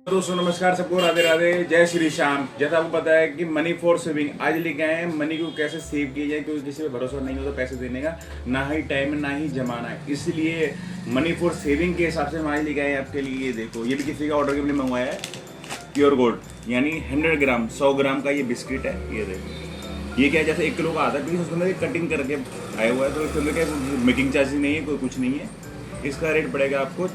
दोस्तों नमस्कार, सबको राधे राधे, जय श्री श्याम। जैसा आपको पता है कि मनी फॉर सेविंग आज लेके आए हैं। मनी को कैसे सेव किया जाए, क्योंकि किसी पे भरोसा नहीं हो तो पैसे देने का, ना ही टाइम ना ही जमाना है। इसलिए मनी फॉर सेविंग के हिसाब से हम आज लेके आए हैं आपके लिए। ये देखो, ये भी किसी का ऑर्डर के लिए मंगवाया है। प्योर गोल्ड यानी 100 ग्राम 100 ग्राम का ये बिस्किट है। ये देखो, ये क्या है, जैसे 1 किलो का आता है, क्योंकि उसके अंदर कटिंग करके आया हुआ है, तो इसके अंदर क्या मेकिंग चार्जेस नहीं है, कोई कुछ नहीं है। इसका रेट पड़ेगा आपको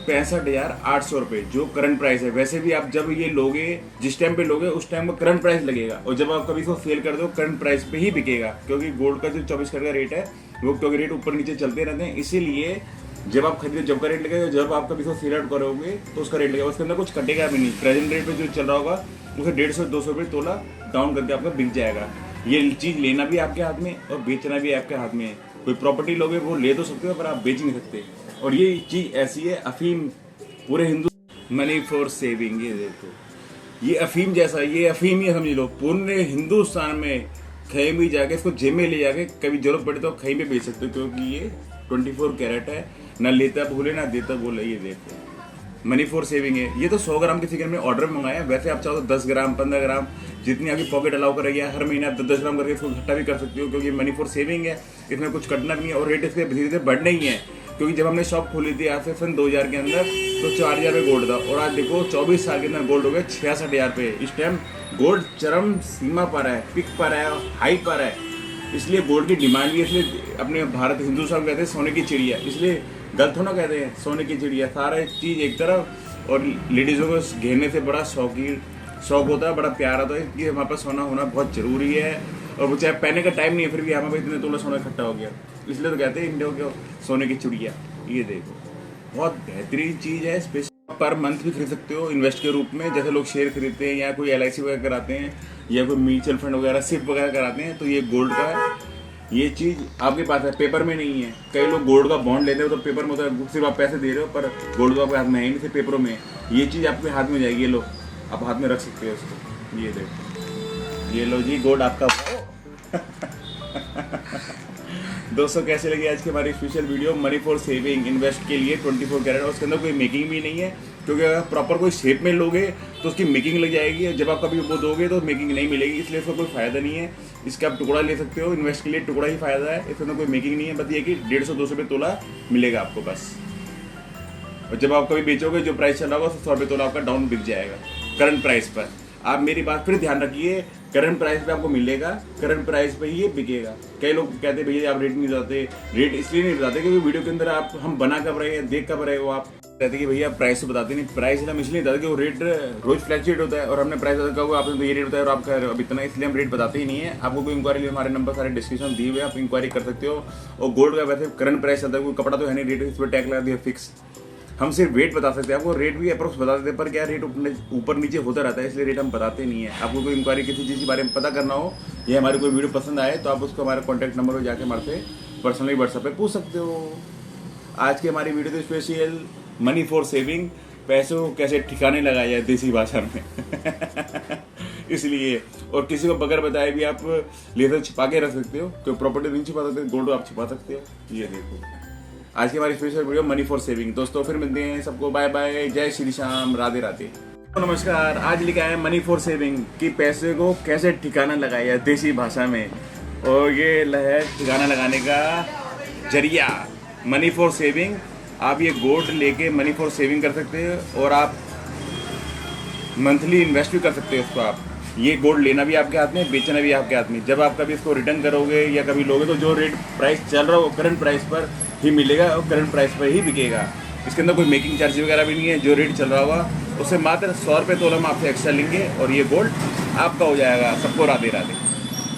65,800 रुपये, जो करंट प्राइस है। वैसे भी आप जब ये लोगे, जिस टाइम पे लोगे उस टाइम का करंट प्राइस लगेगा, और जब आप कभी इसको सेल कर दो करंट प्राइस पे ही बिकेगा, क्योंकि गोल्ड का जो 24 कैरेट का रेट है वो क्योंकि रेट ऊपर नीचे चलते रहते हैं। इसीलिए जब आप खरीदो जब का रेट लगेगा, जब आप कभी इसको सेल आउट करोगे तो उसका रेट लगेगा, उसके अंदर कुछ कटेगा भी नहीं। प्रेजेंट रेट पे जो चल रहा होगा उसे 150-200 रुपये तोला डाउन करके आपका बिक जाएगा। ये चीज़ लेना भी आपके हाथ में और बेचना भी आपके हाथ में है। कोई प्रॉपर्टी लोगे वो ले तो सकते हो, पर आप बेच नहीं सकते। और ये चीज़ ऐसी है, अफीम पूरे हिंदू मनी फॉर सेविंग। ये देखो, ये अफीम जैसा, ये अफीम ही समझ लो। पूरे हिंदुस्तान में कहीं भी जाके इसको जेब में ले जाके कभी जरूरत पड़े तो कहीं भी बेच सकते हो, क्योंकि ये 24 कैरेट है। ना लेता भूले ना देता बोले। ये देखो, मनी फॉर सेविंग है। ये तो 100 ग्राम के फिगर में ऑर्डर मंगाया। वैसे आप चाहो तो 10 ग्राम 15 ग्राम जितनी आपकी पॉकेट अलाउ करेगी, हर महीने आप 10 ग्राम करके इसको इकट्ठा भी कर सकते हो, क्योंकि मनी फॉर सेविंग है। इसमें कुछ कटना भी नहीं है, और रेट इसके धीरे धीरे बढ़ने ही है। क्योंकि जब हमने शॉप खोली थी आज से सन 2000 के अंदर, तो 4000 रुपये गोल्ड था, और आज देखो 24 साल के अंदर गोल्ड हो गया 66,000 रुपये। इस टाइम गोल्ड चरम सीमा पर है, पिक पर है, हाई पर है। इसलिए गोल्ड की डिमांड भी, इसलिए अपने भारत हिंदुस्तान कहते हैं सोने की चिड़िया। इसलिए गलत होना कहते हैं सोने की चिड़िया, सारा चीज़ एक तरफ। और लेडीज़ों को घेरने से बड़ा शौक होता है, बड़ा प्यार आता है। इसलिए हमारे पास सोना होना बहुत जरूरी है। और वो चाहे पहनने का टाइम नहीं है, फिर भी हमारे पास इतने तोला सोना इकट्ठा हो गया। इसलिए तो कहते हैं इंडिया को सोने की चिड़िया। ये देखो, बहुत बेहतरीन चीज़ है। स्पेशल पर मंथ भी खरीद सकते हो इन्वेस्ट के रूप में, जैसे लोग शेयर खरीदते हैं या कोई LIC वगैरह कराते हैं या कोई म्यूचुअल फंड वगैरह सिप वगैरह कराते हैं, तो ये गोल्ड का है। ये चीज़ आपके पास है, पेपर में नहीं है। कई लोग गोल्ड का बॉन्ड लेते हो तो पेपर में होता है, सिर्फ आप पैसे दे रहे हो, पर गोल्ड तो आपके हाथ में है ही नहीं, सिर्फ पेपरों में। ये चीज़ आपके हाथ में जाएगी। ये लो, आप हाथ में रख सकते हो इसको। ये देखो, ये लो जी, गोल्ड आपका। दोस्तों कैसे लगी आज की हमारी special video money for saving invest के लिए 24 कैरेट। और उसके अंदर कोई मेकिंग भी नहीं है, क्योंकि अगर प्रॉपर कोई शेप में लोगे तो उसकी मेकिंग लग जाएगी। जब आप कभी वो दोगे तो मेकिंग नहीं मिलेगी, इसलिए इसका कोई फायदा नहीं है। इसका आप टुकड़ा ले सकते हो, इन्वेस्ट के लिए टुकड़ा ही फायदा है। इसके अंदर कोई मेकिंग नहीं है, बस ये कि 150-200 रुपये तोला मिलेगा आपको बस। और जब आप कभी बेचोगे, जो प्राइस चल रहा होगा 100 रुपये तोला आपका डाउन बिक जाएगा करंट प्राइस पर। आप मेरी बात फिर ध्यान रखिए, करंट प्राइस पे आपको मिलेगा, करंट प्राइस पे ही ये बिकेगा। कई लोग कहते हैं भैया आप रेट नहीं बताते। रेट इसलिए नहीं बताते क्योंकि वीडियो के अंदर आप हम बना कब रहे हैं, देख कब रहे हो। आप कहते हैं कि भैया प्राइस तो बताते नहीं। प्राइस हम इसलिए बताते कि वो रेट रोज फ्लैक्चुएट होता है, और हमने प्राइस बता कहा आपने तो ये रेट बताया और आप कह रहे हो अब इतना, इसलिए हम रेट बताते ही नहीं है। आपको कोई इंक्वायरी लिए हमारे नंबर सारे डिस्क्रिप्शन दिए हुए, आप इंक्वायरी कर सकते हो। और गोल्ड का वैसे करंट प्राइस चलता है, कोई कपड़ा तो है नहीं, रेट इस पर टैग लगा दिया फिक्स। हम सिर्फ रेट बता सकते हैं, आपको रेट भी अप्रोक्स बता देते हैं, पर क्या रेट ऊपर नीचे होता रहता है, इसलिए रेट हम बताते नहीं है। आपको कोई इंक्वायरी किसी चीज़ के बारे में पता करना हो या हमारी कोई वीडियो पसंद आए, तो आप उसको हमारे कॉन्टैक्ट नंबर पर जाके हमारे से पर्सनली व्हाट्सएप पे पूछ सकते हो। आज की हमारी वीडियो तो स्पेशल मनी फॉर सेविंग, पैसों को कैसे ठिकाने लगाया जाए देसी भाषा में। इसलिए, और किसी को बगैर बताए भी आप लेकर छिपा के रख सकते हो, कोई प्रॉपर्टी नहीं छिपा सकते, गोल्ड आप छिपा सकते हो। ये देखो आज की हमारी special video money for saving. दोस्तों फिर मिलते हैं, सबको बाय बाय, जय श्री श्याम, राधे राधे। नमस्कार, आज लेके आए मनी फॉर सेविंग कि पैसे को कैसे ठिकाना लगाया जाए देसी भाषा में। और ये है ठिकाना लगाने का जरिया, मनी फॉर सेविंग। आप ये गोल्ड लेके मनी फॉर सेविंग कर सकते हो, और आप मंथली इन्वेस्ट भी कर सकते हो उसको। आप ये गोल्ड लेना भी आपके हाथ में, बेचना भी आपके हाथ में। जब आप कभी इसको रिटर्न करोगे या कभी लोगे, तो जो रेट प्राइस चल रहा हो करंट प्राइस पर ही मिलेगा और करंट प्राइस पर ही बिकेगा। इसके अंदर कोई मेकिंग चार्ज वगैरह भी नहीं है। जो रेट चल रहा होगा उससे मात्र 100 रुपये तोला हम आपसे एक्स्ट्रा लेंगे, और ये गोल्ड आपका हो जाएगा। सबको राधे राधे।